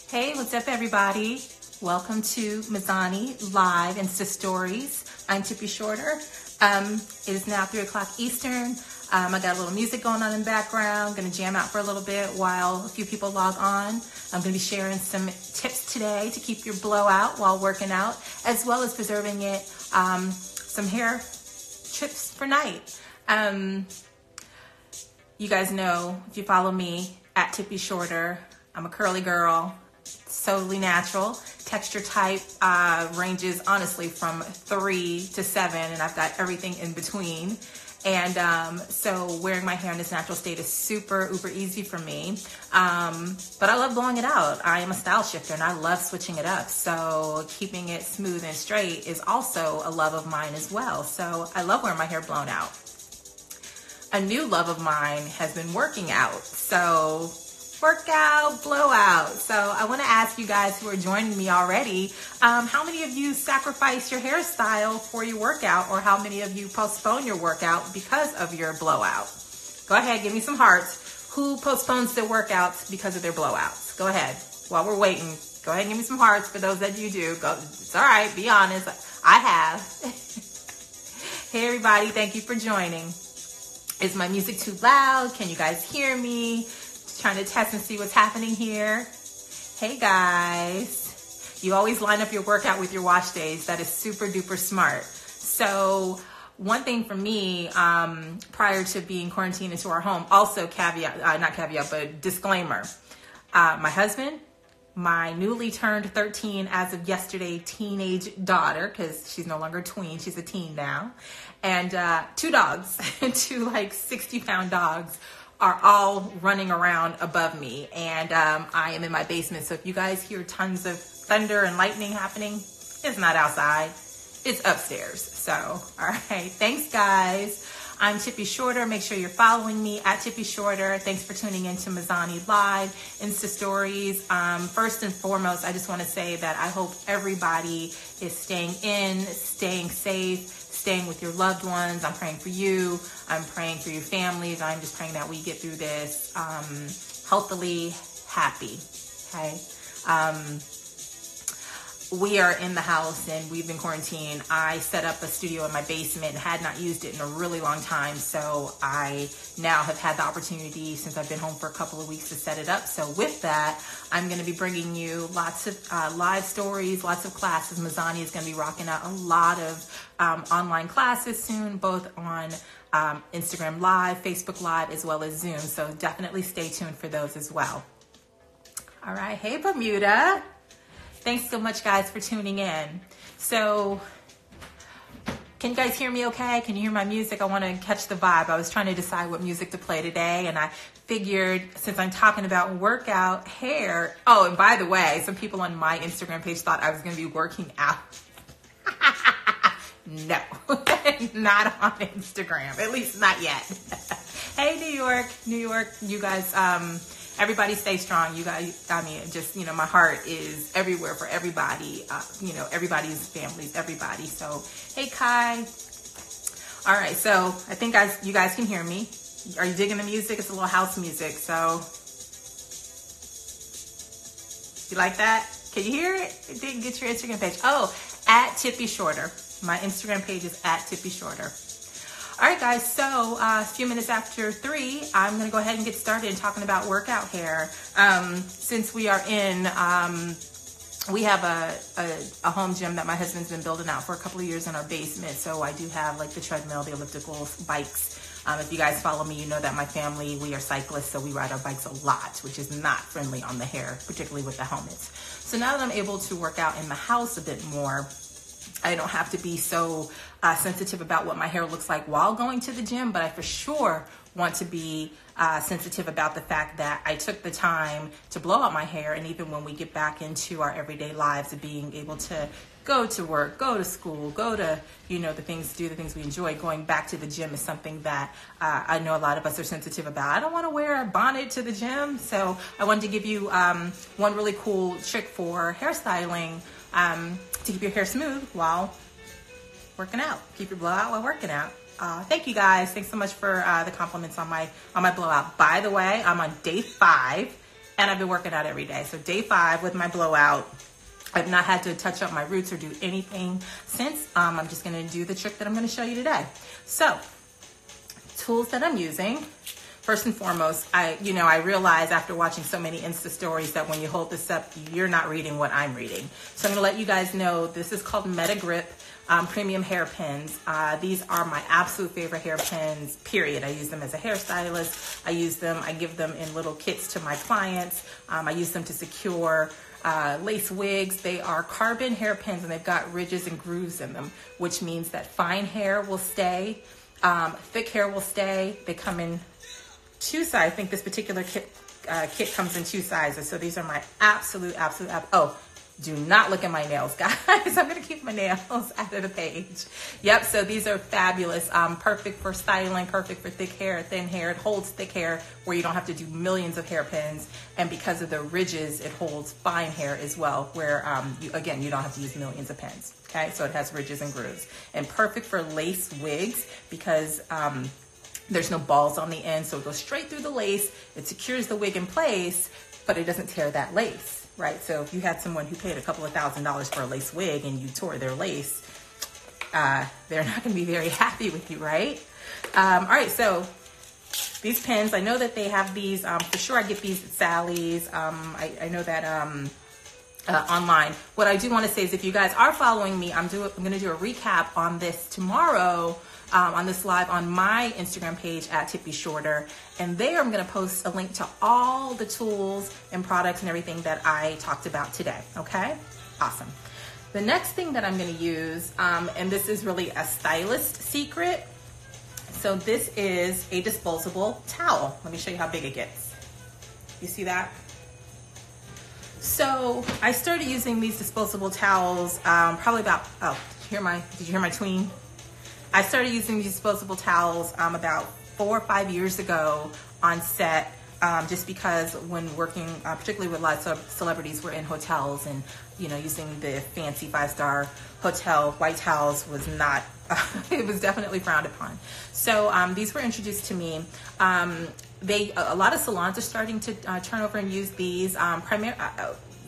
Hey, what's up, everybody? Welcome to Mizani Live Insta Stories. I'm Tippy Shorter. It is now 3 o'clock Eastern. I got a little music going on in the background. Going to jam out for a little bit while a few people log on. I'm going to be sharing some tips today to keep your blowout while working out, as well as preserving it. Some hair tips for night. You guys know, if you follow me, at Tippy Shorter, I'm a curly girl, totally natural. Texture type ranges honestly from 3 to 7, and I've got everything in between. And so wearing my hair in this natural state is super uber easy for me. But I love blowing it out. I am a style shifter and I love switching it up. So keeping it smooth and straight is also a love of mine as well. So I love wearing my hair blown out. A new love of mine has been working out. So workout, blowout. So I want to ask you guys who are joining me already, how many of you sacrifice your hairstyle for your workout, or how many of you postpone your workout because of your blowout? Go ahead, give me some hearts. Who postpones their workouts because of their blowouts? Go ahead. While we're waiting, go ahead and give me some hearts for those that you do. Go. It's all right. Be honest. I have. Hey, everybody. Thank you for joining. Is my music too loud? Can you guys hear me? Trying to test and see what's happening here. Hey guys, you always line up your workout with your wash days. That is super duper smart. So one thing for me, prior to being quarantined into our home, also not caveat, but disclaimer, my husband, my newly turned 13 as of yesterday teenage daughter, because she's no longer a tween, she's a teen now, and 2 dogs, 2 like 60-pound dogs, are all running around above me, and I am in my basement. So if you guys hear tons of thunder and lightning happening, it's not outside, it's upstairs. So all right, thanks guys. I'm Tippy Shorter. Make sure you're following me at Tippy Shorter. Thanks for tuning in to Mizani Live Insta Stories. First and foremost, I just want to say that I hope everybody is staying in, staying safe, staying with your loved ones. I'm praying for you. I'm praying for your families. I'm just praying that we get through this healthily, happy. Okay. We are in the house and we've been quarantined. I set up a studio in my basement and had not used it in a really long time. So I now have had the opportunity, since I've been home for a couple of weeks, to set it up. So with that, I'm going to be bringing you lots of live stories, lots of classes. Mizani is going to be rocking out a lot of online classes soon, both on Instagram Live, Facebook Live, as well as Zoom. So definitely stay tuned for those as well. All right. Hey, Bermuda. Thanks so much, guys, for tuning in. So can you guys hear me okay? Can you hear my music? I want to catch the vibe. I was trying to decide what music to play today, and I figured, since I'm talking about workout hair. Oh, and by the way, some people on my Instagram page thought I was going to be working out. No, not on Instagram, at least not yet. Hey, New York, you guys, everybody stay strong. You guys, I mean, just, my heart is everywhere for everybody, everybody's families, everybody. So, hey, Kai. All right. So I think you guys can hear me. Are you digging the music? It's a little house music. So you like that? Can you hear it? It didn't get your Instagram page. Oh, at Tippy Shorter. My Instagram page is at Tippy Shorter. All right, guys, so a few minutes after 3, I'm going to go ahead and get started talking about workout hair. Since we are in, we have a home gym that my husband's been building out for a couple of years in our basement. So I do have like the treadmill, the elliptical bikes. If you guys follow me, you know that my family, we are cyclists, so we ride our bikes a lot, which is not friendly on the hair, particularly with the helmets. So now that I'm able to work out in the house a bit more, I don't have to be so sensitive about what my hair looks like while going to the gym, but I for sure want to be sensitive about the fact that I took the time to blow out my hair. And even when we get back into our everyday lives of being able to go to work, go to school, go to, do the things we enjoy, going back to the gym is something that I know a lot of us are sensitive about. I don't want to wear a bonnet to the gym. So I wanted to give you one really cool trick for hairstyling to keep your hair smooth while working out. Keep your blowout while working out. Thank you guys. Thanks so much for the compliments on my blowout. By the way, I'm on day 5. and I've been working out every day. So day 5 with my blowout. I've not had to touch up my roots or do anything since. I'm just going to do the trick that I'm going to show you today. So, tools that I'm using. First and foremost, I realize after watching so many Insta stories that when you hold this up, you're not reading what I'm reading. So I'm going to let you guys know this is called Meta Grip Premium Hair Pins. These are my absolute favorite hair pins, period. I use them as a hairstylist. I give them in little kits to my clients. I use them to secure lace wigs. They are carbon hairpins and they've got ridges and grooves in them, which means that fine hair will stay, thick hair will stay. They come in 2 sizes. I think this particular kit comes in 2 sizes. So these are my absolute. Oh, do not look at my nails, guys. I'm gonna keep my nails out of the page. Yep, so these are fabulous. Perfect for styling, perfect for thick hair, thin hair. It holds thick hair where you don't have to do millions of hairpins. And because of the ridges, it holds fine hair as well, where you don't have to use millions of pins. Okay, so it has ridges and grooves. And perfect for lace wigs because there's no balls on the end, so it goes straight through the lace. It secures the wig in place, but it doesn't tear that lace, right? So if you had someone who paid a couple of $1,000s for a lace wig and you tore their lace, they're not gonna be very happy with you, right? All right, so these pins, I know that they have these, for sure I get these at Sally's. I know that online. What I do wanna say is if you guys are following me, I'm gonna do a recap on this tomorrow, on this live on my Instagram page at Tippy Shorter, and there I'm going to post a link to all the tools and products and everything that I talked about today. Okay, awesome. The next thing that I'm going to use, and this is really a stylist secret. So this is a disposable towel. Let me show you how big it gets. You see that? So I started using these disposable towels probably about, did you hear my tween? I started using these disposable towels about 4 or 5 years ago on set, just because when working, particularly with lots of celebrities, we're in hotels and, using the fancy 5-star hotel white towels was not, it was definitely frowned upon. So these were introduced to me. A lot of salons are starting to turn over and use these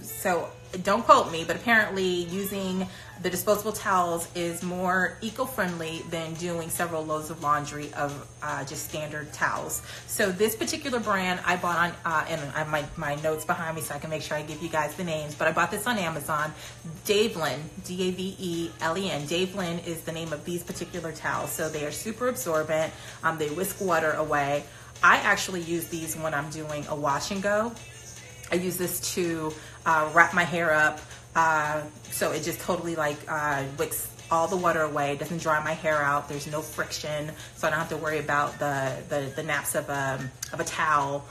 so don't quote me, but apparently using the disposable towels is more eco-friendly than doing several loads of laundry of just standard towels. So this particular brand I bought on, and I have my notes behind me so I can make sure I give you guys the names, but I bought this on Amazon. Davelen, D-A-V-E-L-E-N. Davelen is the name of these particular towels. So they are super absorbent. They whisk water away. I actually use these when I'm doing a wash and go. I use this to wrap my hair up, so it just totally wicks all the water away. It doesn't dry my hair out. There's no friction, so I don't have to worry about the naps of a towel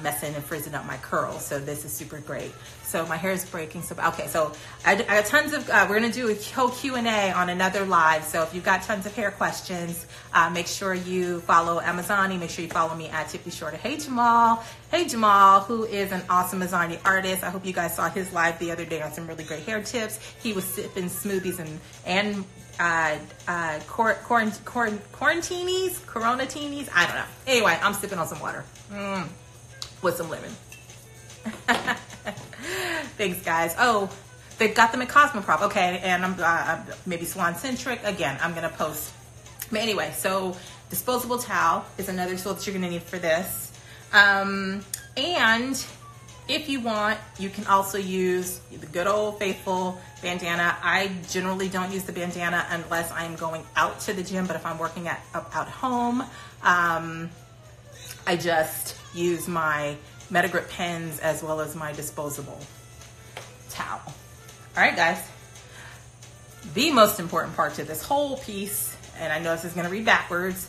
messing and frizzing up my curls. So this is super great. So my hair is breaking. So okay, so I got tons of. We're gonna do a whole Q&A on another live. So if you've got tons of hair questions, make sure you follow Mizani. Make sure you follow me at Tippy Shorter. Hey Jamal, who is an awesome Mizani artist. I hope you guys saw his live the other day on some really great hair tips. He was sipping smoothies and coronatinis. I don't know. Anyway, I'm sipping on some water. With some lemon. Thanks, guys. Oh, they've got them at Cosmoprop. Okay, and I'm maybe Swan Centric. Again, I'm going to post. But anyway, so disposable towel is another tool that you're going to need for this. And if you want, you can also use the good old faithful bandana. I generally don't use the bandana unless I'm going out to the gym, but if I'm working out home, I just use my Meta Grip pens as well as my disposable towel. All right, guys. The most important part to this whole piece, and I know this is going to read backwards,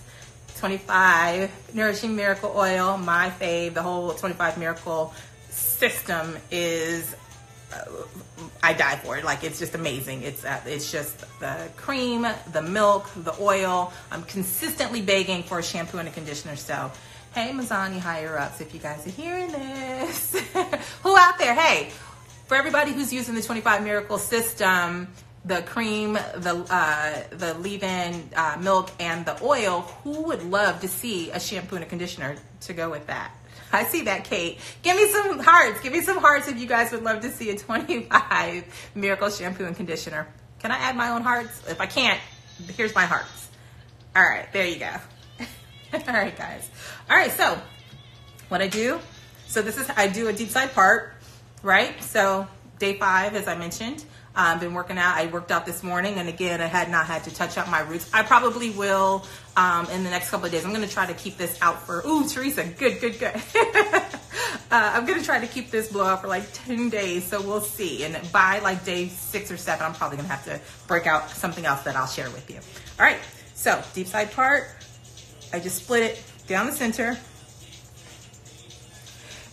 25 Nourishing Miracle Oil, my fave. The whole 25 Miracle system is, I die for it. Like, it's just amazing. It's just the cream, the milk, the oil. I'm consistently begging for a shampoo and a conditioner. So, hey, Mizani higher ups, if you guys are hearing this, who out there? Hey, for everybody who's using the 25 Miracle system, the cream, the leave-in milk, and the oil, who would love to see a shampoo and a conditioner to go with that? I see that, Kate. Give me some hearts. Give me some hearts if you guys would love to see a 25 Miracle shampoo and conditioner. Can I add my own hearts? If I can't, here's my hearts. All right, there you go. All right, guys. All right, so what I do, I do a deep side part, right? So day 5, as I mentioned, I've been working out. I worked out this morning, and again, I had not had to touch up my roots. I probably will in the next couple of days. I'm going to try to keep this out for, ooh, Teresa, good. I'm going to try to keep this blowout for like 10 days, so we'll see. And by like day 6 or 7, I'm probably going to have to break out something else that I'll share with you. All right, so deep side part, I just split it down the center.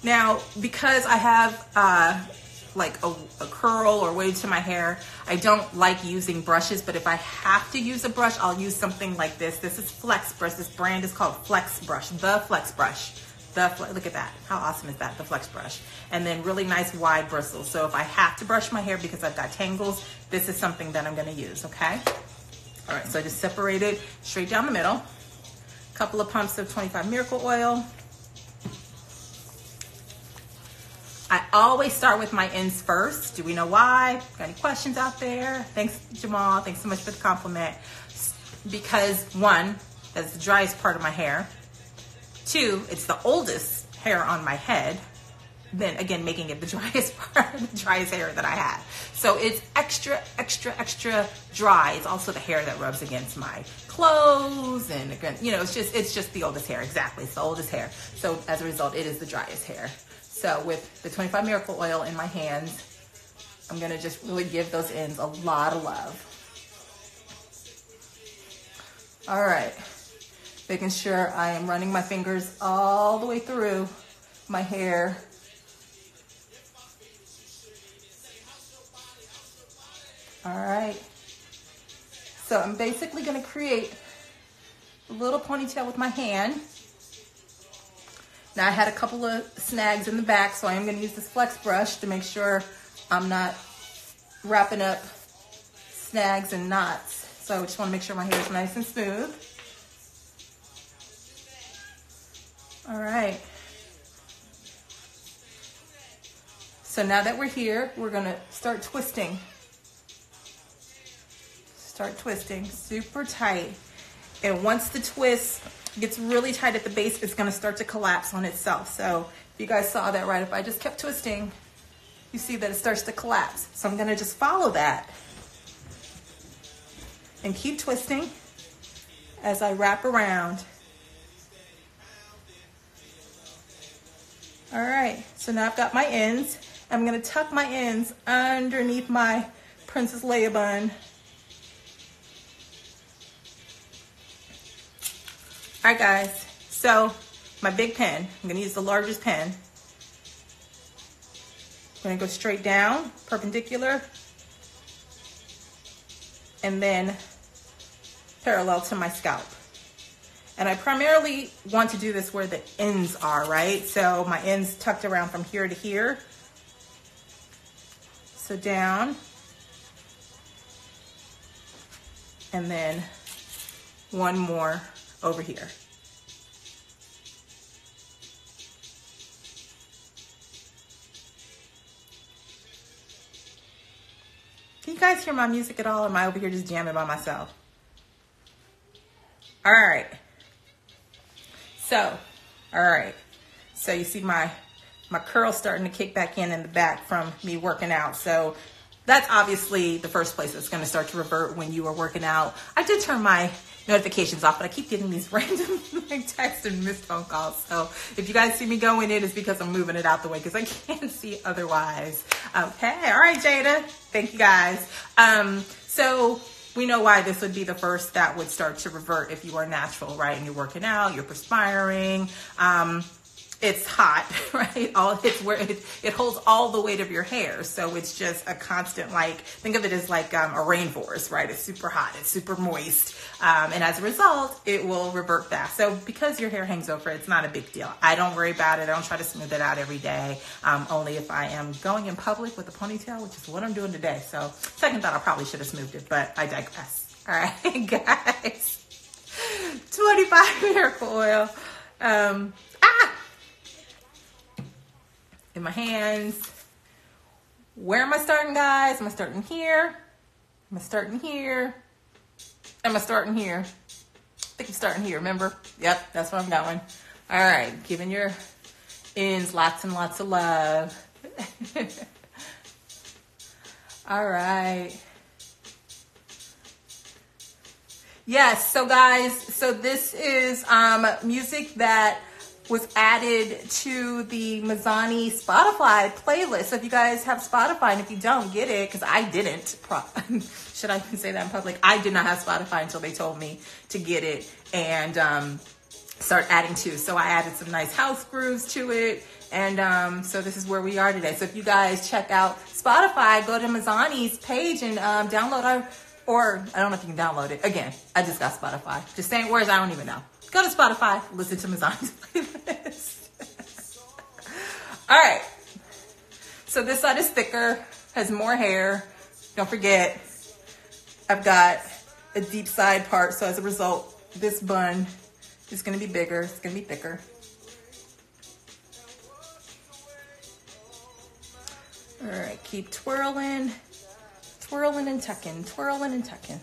Now, because I have like a curl or wave to my hair, I don't like using brushes, but if I have to use a brush, I'll use something like this. This is Flex Brush. This brand is called Flex Brush, the Flex Brush. Look at that. How awesome is that? The Flex Brush. And then really nice wide bristles. So if I have to brush my hair because I've got tangles, this is something that I'm gonna use, okay? All right, so I just separate it straight down the middle. A couple of pumps of 25 Miracle Oil. I always start with my ends first. Do we know why? Got any questions out there? Thanks, Jamal. Thanks so much for the compliment. Because 1, that's the driest part of my hair. 2, it's the oldest hair on my head. Then again, making it the driest part, the driest hair that I have. So it's extra dry. It's also the hair that rubs against my clothes, and again, you know, it's just the oldest hair. Exactly, it's the oldest hair. So as a result, it is the driest hair. So with the 25 Miracle Oil in my hands, I'm gonna just really give those ends a lot of love. All right, making sure I am running my fingers all the way through my hair. All right, so I'm basically gonna create a little ponytail with my hand. Now I had a couple of snags in the back, so I am going to use this Flex Brush to make sure I'm not wrapping up snags and knots. So I just want to make sure my hair is nice and smooth. All right. So now that we're here, we're going to start twisting. Start twisting super tight. And once the twist gets really tight at the base, it's going to start to collapse on itself. So if you guys saw that, right, if I just kept twisting, you see that it starts to collapse. So I'm going to just follow that and keep twisting as I wrap around. All right, so now I've got my ends. I'm going to tuck my ends underneath my Princess Leia bun. All right, guys, so my big pen, I'm gonna use the largest pen. I'm gonna go straight down, perpendicular, and then parallel to my scalp. And I primarily want to do this where the ends are, right? So my ends tucked around from here to here. So down, and then one more over here. Can you guys hear my music at all? Or am I over here just jamming by myself? All right. So you see my curl starting to kick back in the back from me working out. So that's obviously the first place that's going to start to revert when you are working out. I did turn my notifications off, but I keep getting these random texts and missed phone calls. So if you guys see me going in, it's because I'm moving it out the way because I can't see otherwise. Okay, all right, Jada. Thank you, guys. So we know why this would be the first that would start to revert if you are natural, right? And you're working out, you're perspiring. It's hot, right? It's where it holds all the weight of your hair. So it's just a constant, like, think of it as like a rainforest, right? It's super hot, it's super moist. And as a result, it will revert back. So because your hair hangs over, it's not a big deal. I don't worry about it. I don't try to smooth it out every day. Only if I am going in public with a ponytail, which is what I'm doing today. So second thought, I probably should have smoothed it, but I digress. All right, guys. 25 Miracle Oil. in my hands. Where am I starting, guys? Am I starting here? Am I starting here? Am I starting here? I think I'm starting here, remember? Yep, that's where I'm going. All right, giving your ends lots and lots of love. All right. Yes, so guys, so this is music that was added to the Mizani Spotify playlist. So if you guys have Spotify, and if you don't, get it, because I didn't. Should I even say that in public? I did not have Spotify until they told me to get it and start adding to. So I added some nice house grooves to it. And so this is where we are today. So if you guys check out Spotify, go to Mizani's page and download our, or I don't know if you can download it. Again, I just got Spotify. Just saying words I don't even know. Go to Spotify, listen to Mizani's playlist. All right. So this side is thicker, has more hair. Don't forget, I've got a deep side part. So as a result, this bun is going to be bigger. It's going to be thicker. All right, keep twirling, twirling and tucking, twirling and tucking.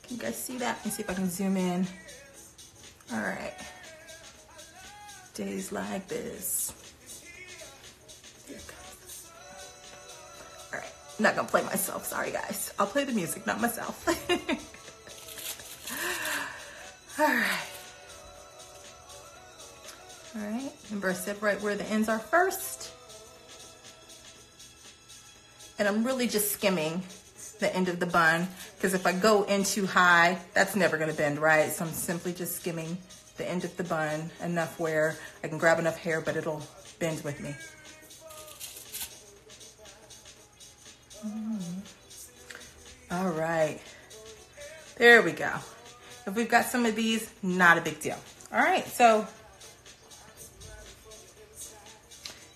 Can you guys see that? Let me see if I can zoom in. All right. Days like this. Here it comes. All right, I'm not gonna play myself, sorry guys. I'll play the music, not myself. All right. All right, remember I said right where the ends are first. And I'm really just skimming the end of the bun, because if I go in too high, that's never gonna bend, right? So I'm simply just skimming the end of the bun enough where I can grab enough hair, but it'll bend with me. All right, there we go. If we've got some of these, not a big deal. All right, so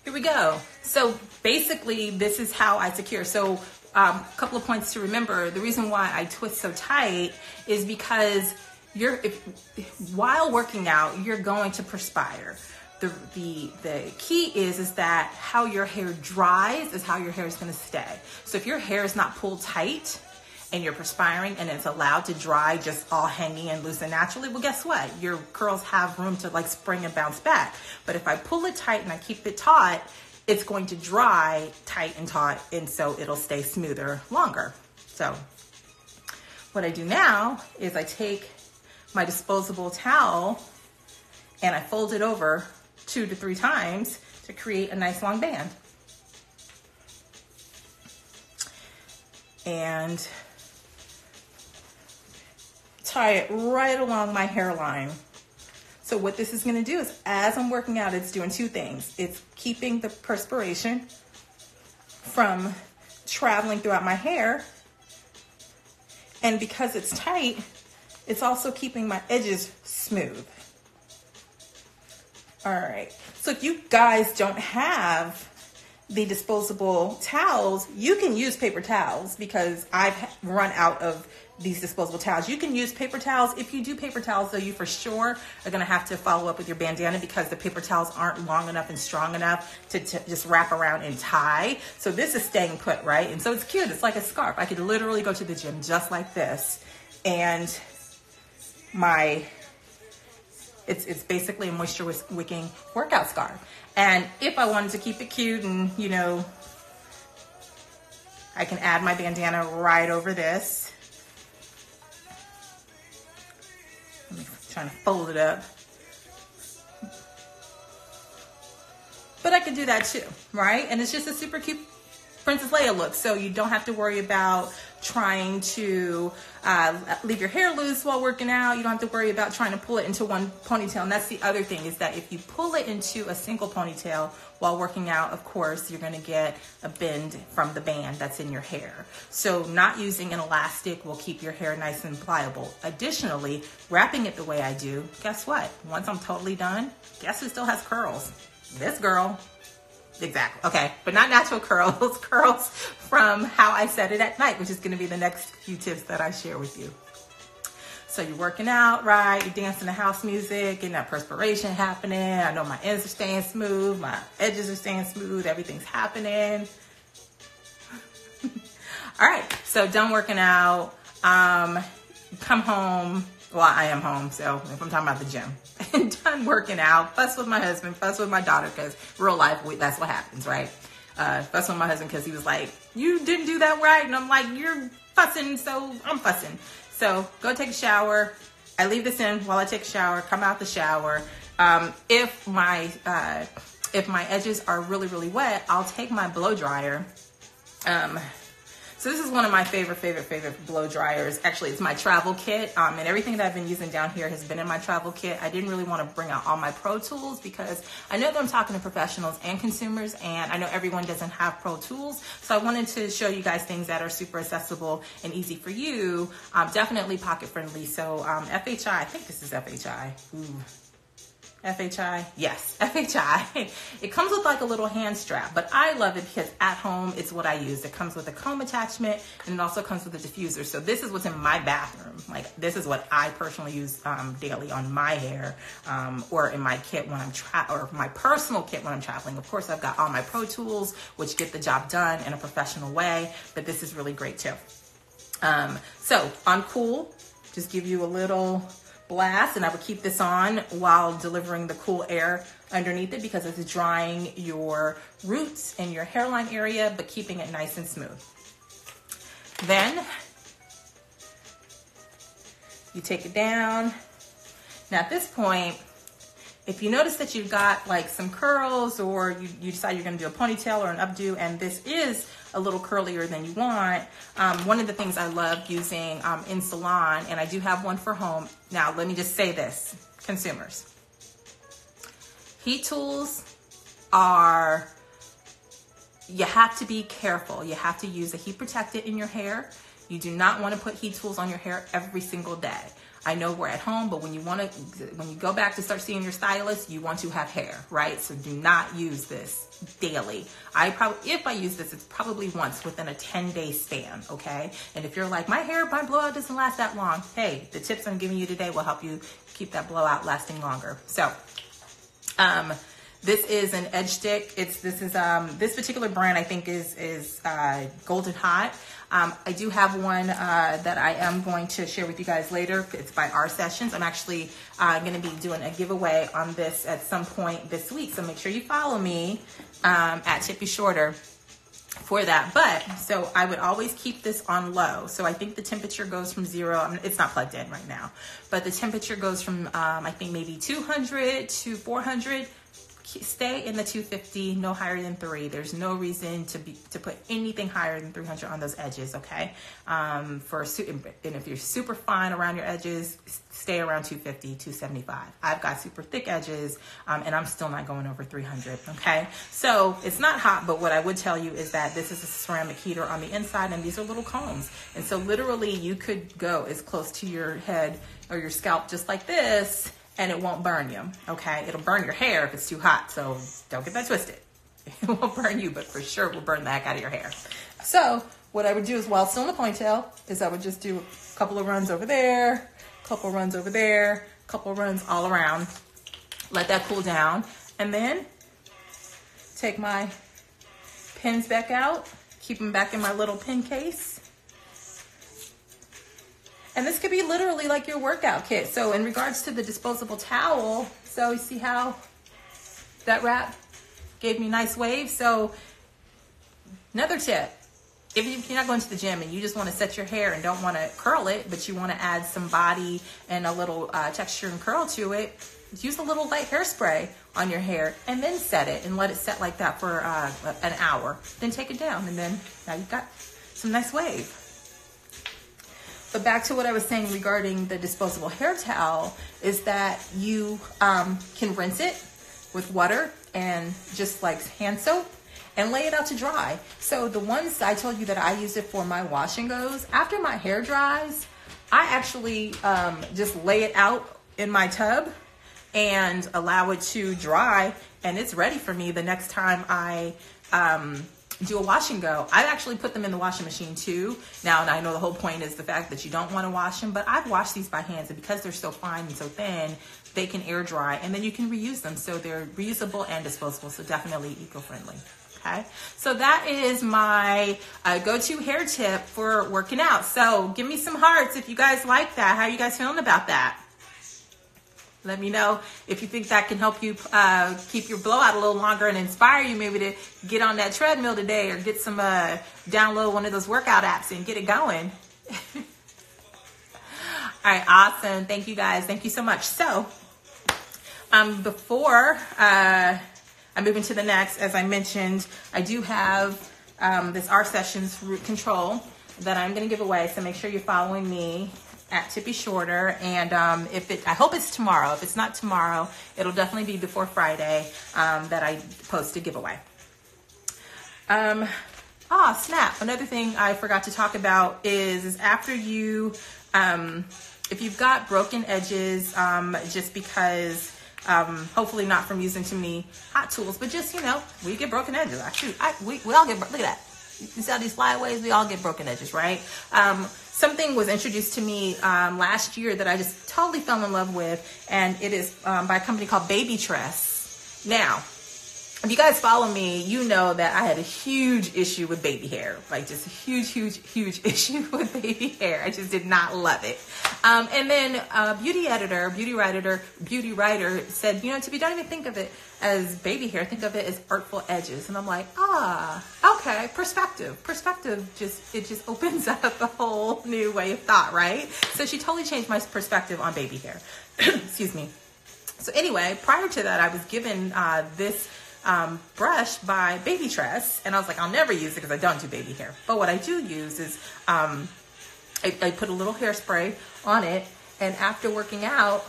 here we go. So basically, this is how I secure. So a couple of points to remember. The reason why I twist so tight is because while working out, you're going to perspire. The key is that how your hair dries is how your hair is going to stay. So if your hair is not pulled tight and you're perspiring and it's allowed to dry just all hanging and loose and naturally, well, guess what? Your curls have room to like spring and bounce back. But if I pull it tight and I keep it taut, it's going to dry tight and taut, and so it'll stay smoother longer. So what I do now is I take my disposable towel and I fold it over 2 to 3 times to create a nice long band. And tie it right along my hairline. So what this is going to do is, as I'm working out, it's doing 2 things. It's keeping the perspiration from traveling throughout my hair. And because it's tight, it's also keeping my edges smooth. All right. So if you guys don't have the disposable towels, you can use paper towels, because I've run out of these disposable towels. You can use paper towels. If you do paper towels, though, you for sure are going to have to follow up with your bandana, because the paper towels aren't long enough and strong enough to just wrap around and tie. So this is staying put, right? And so it's cute. It's like a scarf. I could literally go to the gym just like this, and it's basically a moisture wicking workout scarf. And if I wanted to keep it cute and, you know, I can add my bandana right over this. I'm trying to fold it up. But I could do that too, right? And it's just a super cute Princess Leia look. So you don't have to worry about trying to leave your hair loose while working out. You don't have to worry about trying to pull it into one ponytail. And that's the other thing, is that if you pull it into a single ponytail while working out, of course, you're going to get a bend from the band that's in your hair. So not using an elastic will keep your hair nice and pliable. Additionally, wrapping it the way I do, guess what? Once I'm totally done, guess who still has curls? This girl. Exactly. Okay. But not natural curls, curls from how I set it at night, which is going to be the next few tips that I share with you. So you're working out, right? You're dancing to house music, getting that perspiration happening. I know my ends are staying smooth. My edges are staying smooth. Everything's happening. All right. So done working out. Come home. Well, I am home. So if I'm talking about the gym. And done working out. Fuss with my husband. Fuss with my daughter. Because real life, that's what happens, right? Fuss with my husband because he was like, you didn't do that right. And I'm like, you're fussing. So I'm fussing. So go take a shower. I leave this in while I take a shower, come out the shower. If my edges are really, really wet, I'll take my blow dryer. So this is one of my favorite blow dryers. Actually, it's my travel kit. And everything that I've been using down here has been in my travel kit. I didn't really want to bring out all my Pro Tools because I know that I'm talking to professionals and consumers, and I know everyone doesn't have Pro Tools. So I wanted to show you guys things that are super accessible and easy for you. Definitely pocket friendly. So FHI, I think this is FHI. Ooh. FHI? Yes, FHI. It comes with like a little hand strap, but I love it because at home, it's what I use. It comes with a comb attachment, and it also comes with a diffuser. So this is what's in my bathroom. Like, this is what I personally use daily on my hair, or in my kit when I'm or my personal kit when I'm traveling. Of course, I've got all my Pro Tools, which get the job done in a professional way, but this is really great too. So on cool, just give you a little blast, and I would keep this on while delivering the cool air underneath it because it's drying your roots and your hairline area, but keeping it nice and smooth. Then you take it down. Now at this point, if you notice that you've got like some curls, or you decide you're going to do a ponytail or an updo, and this is a little curlier than you want, one of the things I love using in salon, and I do have one for home. Now, let me just say this, consumers. Heat tools are, you have to be careful. You have to use a heat protectant in your hair. You do not want to put heat tools on your hair every single day. I know we're at home, but when you go back to start seeing your stylist, you want to have hair, right? So do not use this daily. If I use this, it's probably once within a 10-day span, okay? And if you're like, my blowout doesn't last that long, hey, the tips I'm giving you today will help you keep that blowout lasting longer. So, this is an edge stick. This particular brand I think is Golden Hot. I do have one that I am going to share with you guys later. It's by Our Sessions. I'm actually going to be doing a giveaway on this at some point this week. So make sure you follow me at Tippy Shorter for that. But so I would always keep this on low. So I think the temperature goes from 0. It's not plugged in right now, but the temperature goes from I think maybe 200 to 400. Stay in the 250, no higher than 3. There's no reason to put anything higher than 300 on those edges, okay? And if you're super fine around your edges, stay around 250, 275. I've got super thick edges, and I'm still not going over 300, okay? So it's not hot, but what I would tell you is that this is a ceramic heater on the inside, and these are little combs. And so literally you could go as close to your head or your scalp just like this, and it won't burn you, okay? It'll burn your hair if it's too hot, so don't get that twisted. It won't burn you, but for sure it will burn the heck out of your hair. So what I would do is, while still in the ponytail, is I would just do a couple of runs over there, couple of runs over there, couple of runs all around. Let that cool down, and then take my pins back out, keep them back in my little pin case. And this could be literally like your workout kit. So in regards to the disposable towel, so you see how that wrap gave me nice waves? So another tip, if you're not going to the gym and you just want to set your hair and don't want to curl it, but you want to add some body and a little texture and curl to it, use a little light hairspray on your hair and then set it and let it set like that for an hour. Then take it down, and then now you've got some nice wave. But back to what I was saying regarding the disposable hair towel is that you can rinse it with water and just like hand soap and lay it out to dry. So the ones I told you that I use it for my wash and goes, after my hair dries, I actually just lay it out in my tub and allow it to dry, and it's ready for me the next time I do a wash and go. I've actually put them in the washing machine too. Now, and I know the whole point is the fact that you don't want to wash them, but I've washed these by hands, and because they're so fine and so thin, they can air dry, and then you can reuse them. So they're reusable and disposable, so definitely eco-friendly. Okay, so that is my go-to hair tip for working out. So give me some hearts if you guys like that. How are you guys feeling about that? Let me know if you think that can help you keep your blowout a little longer and inspire you maybe to get on that treadmill today, or get some, download one of those workout apps and get it going. All right, awesome. Thank you guys. Thank you so much. So before I move into the next, as I mentioned, I do have this R Sessions root control that I'm going to give away. So make sure you're following me at Tippy Shorter, and I hope it's tomorrow. If it's not tomorrow, it'll definitely be before Friday that I post a giveaway. Snap! Another thing I forgot to talk about is after you, if you've got broken edges, just because, hopefully not from using too many hot tools, but just, we get broken edges. We all get, look at that. You see all these flyaways? We all get broken edges, right? Something was introduced to me last year that I just totally fell in love with, and it is by a company called Baby Tress. Now, if you guys follow me, you know that I had a huge issue with baby hair, like just a huge issue with baby hair. I just did not love it. And then a beauty writer said, Tippy, don't even think of it as baby hair. Think of it as artful edges. And I'm like, okay, perspective. It just opens up a whole new way of thought, right? So she totally changed my perspective on baby hair. Excuse me. So anyway, prior to that, I was given this brush by Baby Tress, and I was like, I'll never use it because I don't do baby hair. But what I do use is I put a little hairspray on it, and after working out,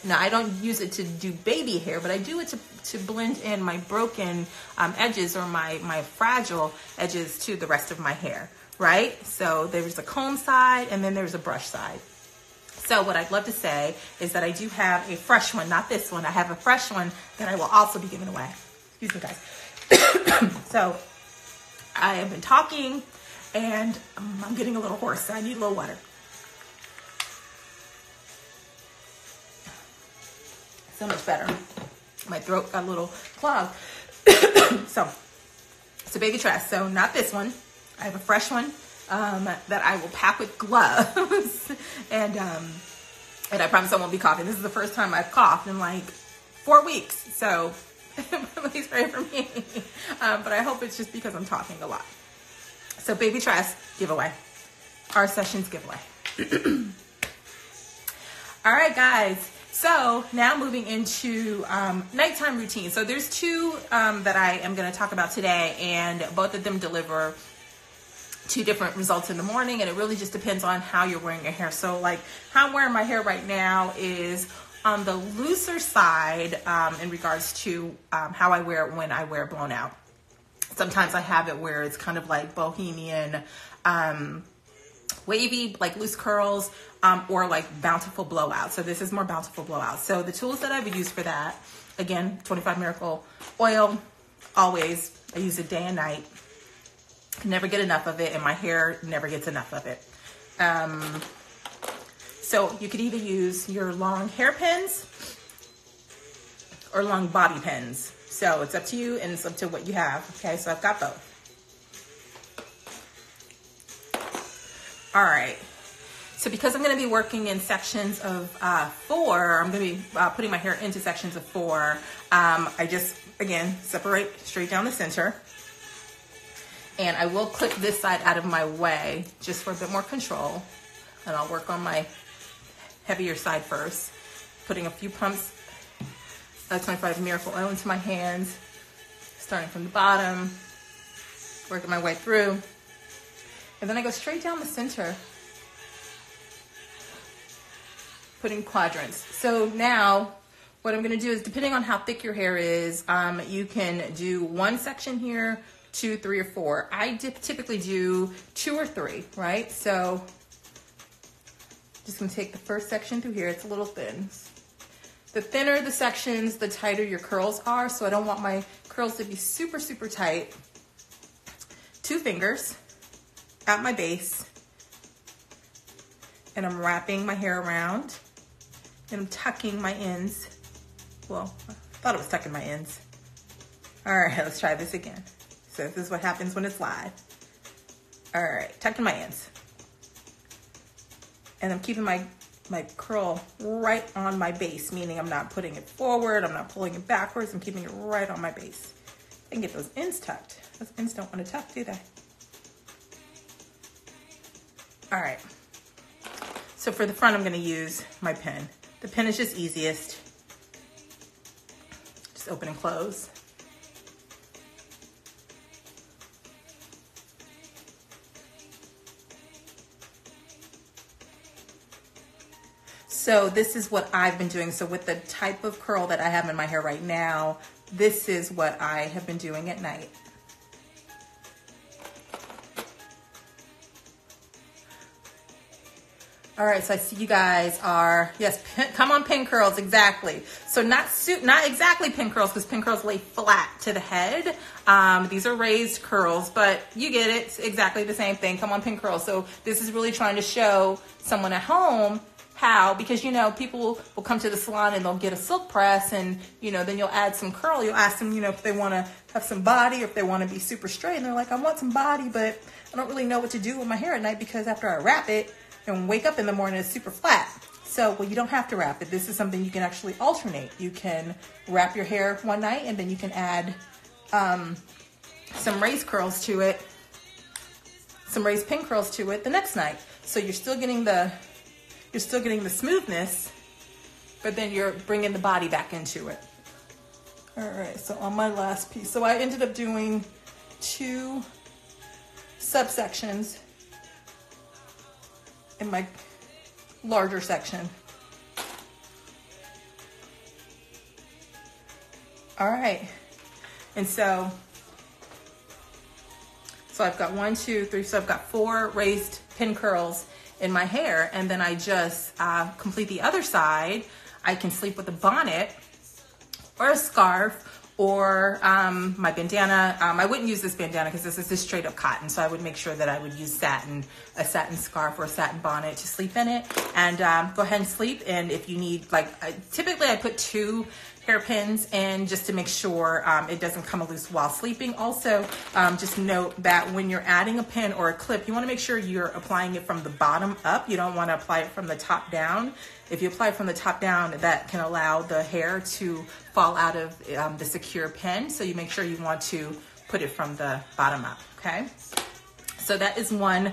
now I don't use it to do baby hair, but I do it to blend in my broken edges, or my fragile edges, to the rest of my hair, right? So there's a comb side, and then there's a brush side. So what I'd love to say is that I do have a fresh one, not this one. I have a fresh one that I will also be giving away. Excuse me, guys. So I have been talking, and I'm getting a little hoarse, so I need a little water. So much better. My throat got a little clogged. So Baby Tress. So not this one. I have a fresh one that I will pack with gloves. And I promise I won't be coughing. This is the first time I've coughed in like 4 weeks. So please pray for me. But I hope it's just because I'm talking a lot. So Baby Tress giveaway. R Sessions giveaway. All right, guys. So now moving into nighttime routine. So there's two that I am going to talk about today, and both of them deliver two different results in the morning, and it really just depends on how you're wearing your hair. So like how I'm wearing my hair right now is on the looser side in regards to how I wear it when I wear blown out. Sometimes I have it where it's kind of like bohemian, wavy, like loose curls, or like bountiful blowout. So this is more bountiful blowout. So the tools that I would use for that, again, 25 Miracle Oil, always. I use it day and night. Can never get enough of it, and my hair never gets enough of it. So you could either use your long hairpins or long bobby pins. So it's up to you, and it's up to what you have. Okay, so I've got both. All right. So because I'm going to be working in sections of 4, I'm going to be putting my hair into sections of 4. I just, again, separate straight down the center. And I will clip this side out of my way just for a bit more control. And I'll work on my heavier side first. Putting a few pumps of 25 Miracle Oil into my hands. Starting from the bottom. Working my way through. And then I go straight down the center. Putting quadrants. So now what I'm going to do is, depending on how thick your hair is, you can do one section here, 2, 3, or 4. I typically do 2 or 3, right? So just going to take the first section through here. It's a little thin. The thinner the sections, the tighter your curls are. So I don't want my curls to be super, super tight. 2 fingers at my base, and I'm wrapping my hair around, and I'm tucking my ends. Well, I thought it was tucking my ends. All right, let's try this again. So this is what happens when it's live. All right, tucking my ends. And I'm keeping my curl right on my base, meaning I'm not putting it forward, I'm not pulling it backwards, I'm keeping it right on my base. I can get those ends tucked. Those ends don't want to tuck, do they? All right. So for the front, I'm going to use my pin. The pin is just easiest. Just open and close. So this is what I've been doing. So with the type of curl that I have in my hair right now, this is what I have been doing at night. All right, so I see you guys are, yes, come on pin curls, exactly. So not exactly pin curls, because pin curls lay flat to the head. These are raised curls, but you get it, it's exactly the same thing. Come on pin curls. So this is really trying to show someone at home how, because you know, people will come to the salon and they'll get a silk press, and you know, then you'll add some curl. You'll ask them, you know, if they want to have some body or if they want to be super straight, and they're like, I want some body, but I don't really know what to do with my hair at night because after I wrap it and wake up in the morning, it's super flat. So, well, you don't have to wrap it. This is something you can actually alternate. You can wrap your hair one night and then you can add some raised curls to it, some raised pin curls to it the next night. So you're still getting the smoothness, but then you're bringing the body back into it. All right, so on my last piece, so I ended up doing 2 subsections in my larger section. All right, and so I've got 1, 2, 3, so I've got 4 raised pin curls in my hair, and then I just complete the other side. I can sleep with a bonnet or a scarf or my bandana. I wouldn't use this bandana because this is just straight up cotton, so I would make sure that I would use a satin scarf or a satin bonnet to sleep in it, and go ahead and sleep. And if you need, like, typically I put 2 hairpins in just to make sure it doesn't come loose while sleeping. Also, just note that when you're adding a pin or a clip, you want to make sure you're applying it from the bottom up. You don't want to apply it from the top down. If you apply it from the top down, that can allow the hair to fall out of the secure pin. So you make sure you want to put it from the bottom up, okay? So that is one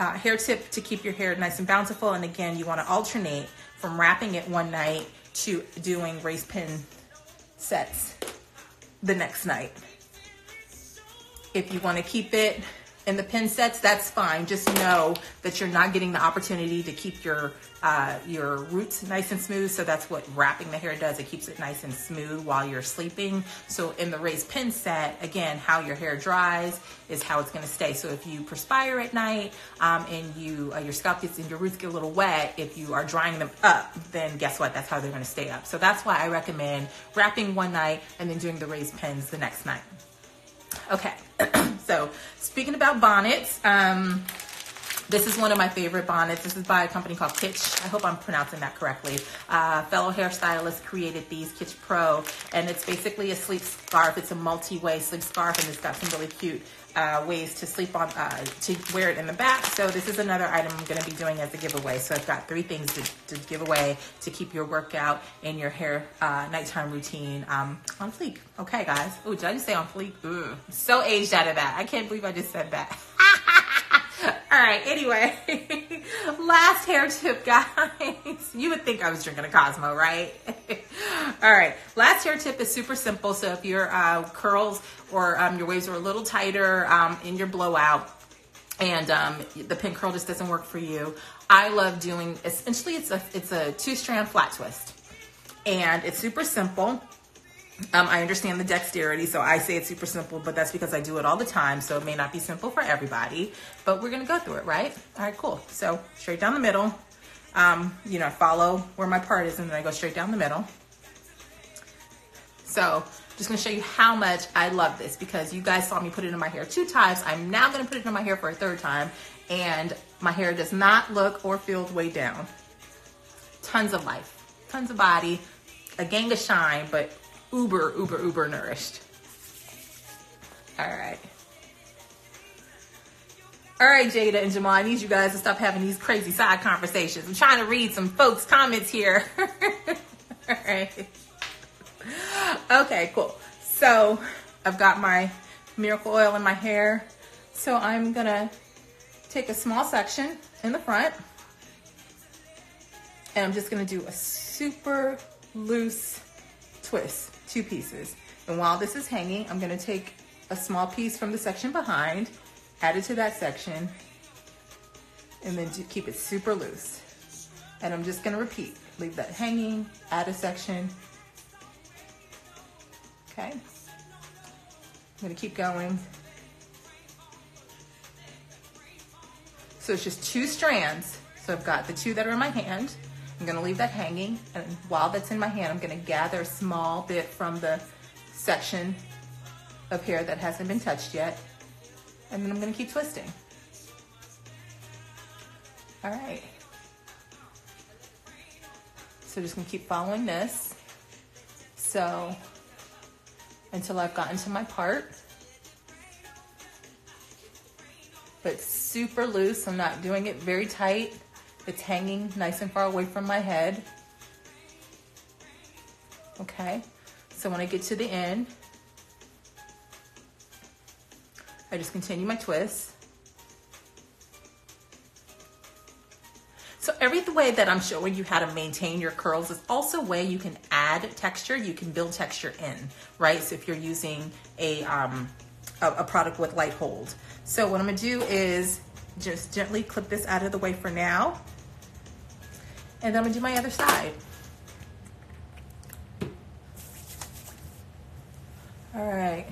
hair tip to keep your hair nice and bountiful. And again, you want to alternate from wrapping it one night to doing raised pin sets the next night. If you want to keep it in the pin sets, that's fine. Just know that you're not getting the opportunity to keep your roots nice and smooth. So that's what wrapping the hair does. It keeps it nice and smooth while you're sleeping. So in the raised pin set, again, how your hair dries is how it's going to stay. So if you perspire at night and your scalp gets and your roots get a little wet, if you are drying them up, then guess what? That's how they're going to stay up. So that's why I recommend wrapping one night and then doing the raised pins the next night. Okay, so speaking about bonnets, this is one of my favorite bonnets. This is by a company called Kitsch. I hope I'm pronouncing that correctly. Fellow hairstylist created these, Kitsch Pro, and it's basically a sleep scarf. It's a multi-way sleep scarf, and it's got some really cute ways to sleep on, to wear it in the back. So this is another item I'm going to be doing as a giveaway. So I've got 3 things to give away to keep your workout and your hair nighttime routine on fleek. Okay, guys. Oh, did I just say on fleek? Ugh. I'm so aged out of that. I can't believe I just said that. All right, anyway, last hair tip, guys. You would think I was drinking a Cosmo, right? All right, last hair tip is super simple. So if your curls or your waves are a little tighter in your blowout and the pin curl just doesn't work for you, I love doing, essentially it's a 2-strand flat twist. And it's super simple. I understand the dexterity, so I say it's super simple, but that's because I do it all the time, so it may not be simple for everybody, but we're going to go through it, right? All right, cool. So straight down the middle, follow where my part is, and then I go straight down the middle. So Just gonna show you how much I love this, because you guys saw me put it in my hair 2 times. I'm now gonna put it in my hair for a 3rd time, and my hair does not look or feel weighed down. Tons of life, tons of body, a gang of shine, but uber, uber, uber nourished. All right. All right, Jada and Jamal, I need you guys to stop having these crazy side conversations. I'm trying to read some folks' comments here. All right. Okay, cool. So I've got my miracle oil in my hair. So I'm gonna take a small section in the front, and I'm just gonna do a super loose twist, 2 pieces. And while this is hanging, I'm gonna take a small piece from the section behind, add it to that section, and then keep it super loose. And I'm just gonna repeat, leave that hanging, add a section. Okay, I'm gonna keep going. So it's just 2 strands. So I've got the 2 that are in my hand. I'm gonna leave that hanging, and while that's in my hand, I'm gonna gather a small bit from the section of hair that hasn't been touched yet. And then I'm gonna keep twisting. All right. So just gonna keep following this. So until I've gotten to my part. But super loose, I'm not doing it very tight. It's hanging nice and far away from my head. Okay, so when I get to the end, I just continue my twist. So every way that I'm showing you how to maintain your curls is also a way you can add texture, you can build texture in, right? So if you're using a product with light hold. So what I'm gonna do is just gently clip this out of the way for now. And then I'm gonna do my other side. All right.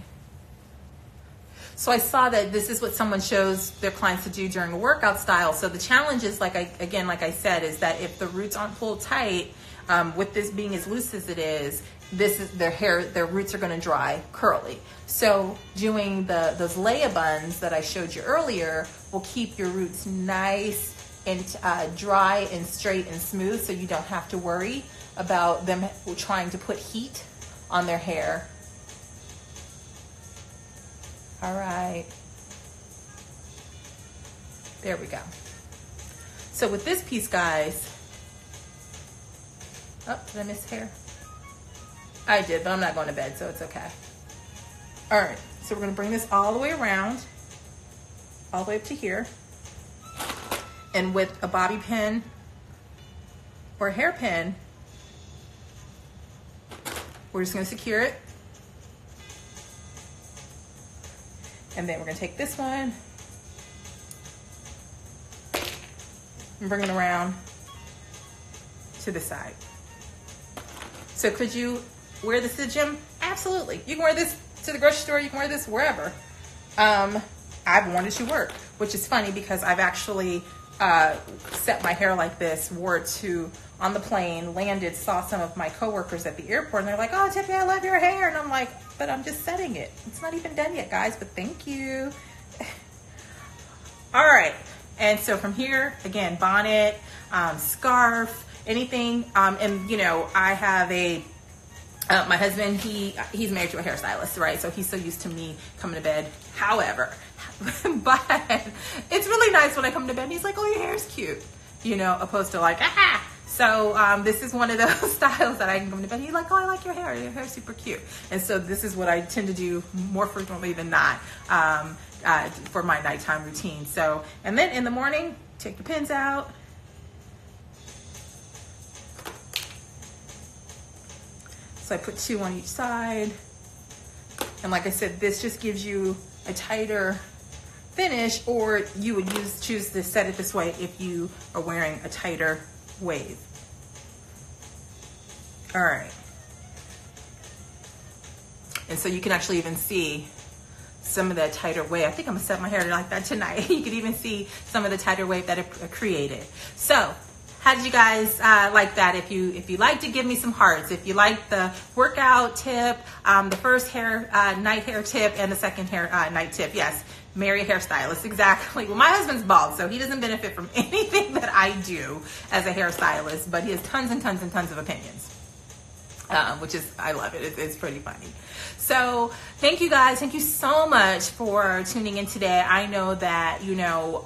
So I saw that this is what someone shows their clients to do during a workout style. So the challenge is, like I said, is that if the roots aren't pulled tight, with this being as loose as it is, this is their roots are going to dry curly. So doing those lay buns that I showed you earlier will keep your roots nice and dry and straight and smooth, so you don't have to worry about them trying to put heat on their hair. All right, there we go. So with this piece, guys, oh, did I miss hair? I did, but I'm not going to bed, so it's okay. All right, so we're gonna bring this all the way around, all the way up to here. And with a bobby pin or a hairpin, we're just gonna secure it. And then we're gonna take this one and bring it around to the side. So could you wear this to the gym? Absolutely. You can wear this to the grocery store, you can wear this wherever. I've worn it to work, which is funny because I've actually set my hair like this, wore it to on the plane, landed, saw some of my coworkers at the airport, and they're like, "Oh, Tiffany, I love your hair." And I'm like, "But I'm just setting it. It's not even done yet, guys, but thank you." All right, and so from here, again, bonnet, scarf, anything, and you know, I have a, my husband, he's married to a hairstylist, right? So he's so used to me coming to bed. However, but it's really nice when I come to bed and he's like, "Oh, your hair's cute," you know, opposed to like, "Aha." So this is one of those styles that I can come to bed and he's like, "Oh, I like your hair. Your hair's super cute." And so this is what I tend to do more frequently than not for my nighttime routine. So, and then in the morning, take the pins out. So I put 2 on each side. And like I said, this just gives you a tighter finish, or you would choose to set it this way if you are wearing a tighter wave. All right. And so you can actually even see some of that tighter wave. I think I'm gonna set my hair like that tonight. You can even see some of the tighter wave that it created. So how did you guys like that? If you like to give me some hearts, if you like the workout tip, the first night hair tip, and the second night tip, yes, marry a hairstylist. Exactly. Well, my husband's bald, so he doesn't benefit from anything that I do as a hairstylist, but he has tons and tons and tons of opinions. Which is, I love it. It's pretty funny. So thank you guys. Thank you so much for tuning in today. I know that,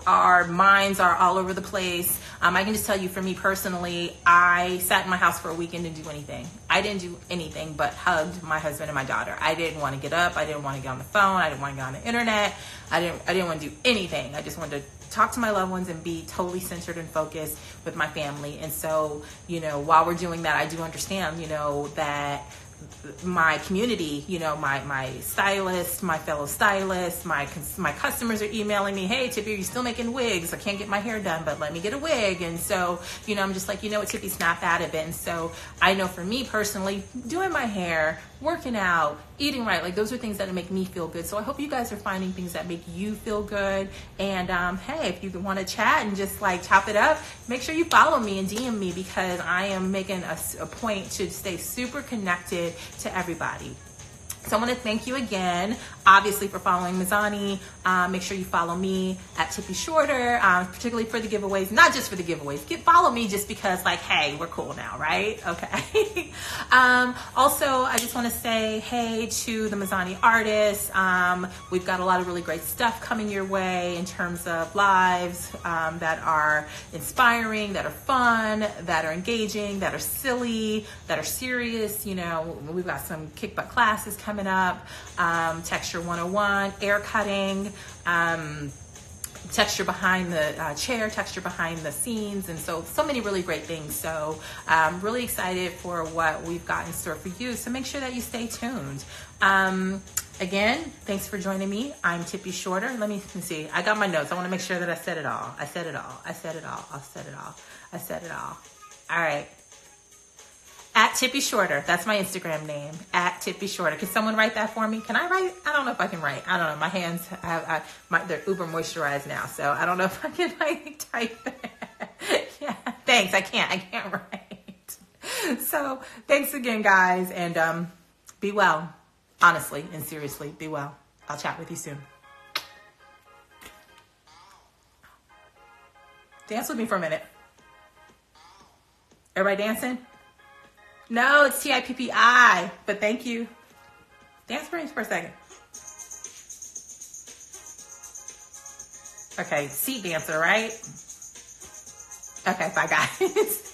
our minds are all over the place. I can just tell you, for me personally, I sat in my house for a week and didn't do anything. I didn't do anything but hugged my husband and my daughter. I didn't want to get up. I didn't want to get on the phone. I didn't want to get on the internet. I didn't want to do anything. I just wanted to talk to my loved ones and be totally centered and focused with my family. And so, while we're doing that, I do understand, that my community, my stylist, my fellow stylists, my customers are emailing me, hey, Tippy, are you still making wigs? I can't get my hair done, but let me get a wig. And so, I'm just like, what, Tippy, snap out of it. And so I know for me personally, doing my hair, working out, eating right, like those are things that make me feel good. So I hope you guys are finding things that make you feel good. And hey, if you want to chat and just like chop it up, make sure you follow me and DM me, because I am making a point to stay super connected to everybody. So I want to thank you again, obviously, for following Mizani. Make sure you follow me at Tippy Shorter, particularly for the giveaways, not just for the giveaways. Follow me just because, like, hey, we're cool now, right? Okay. Also, I just want to say hey to the Mizani artists. We've got a lot of really great stuff coming your way in terms of lives that are inspiring, that are fun, that are engaging, that are silly, that are serious. We've got some kick butt classes coming up, Texture 101, hair cutting, texture behind the chair, texture behind the scenes, and so many really great things. So I'm really excited for what we've got in store for you. So make sure that you stay tuned. Again, thanks for joining me. I'm Tippy Shorter. Let me see. I got my notes. I want to make sure that I said it all. I said it all. I said it all. I said it all. I said it all. All right. At Tippy Shorter. That's my Instagram name. At Tippy Shorter. Can someone write that for me? Can I write? I don't know if I can write. I don't know. My hands they're uber moisturized now, so I don't know if I can type it. Yeah. Thanks. I can't write. So thanks again, guys, and be well. Honestly and seriously, be well. I'll chat with you soon. Dance with me for a minute. Everybody dancing? No, it's TIPPI, but thank you. Dance for me for a second. Okay, seat dancer, right? Okay, bye guys.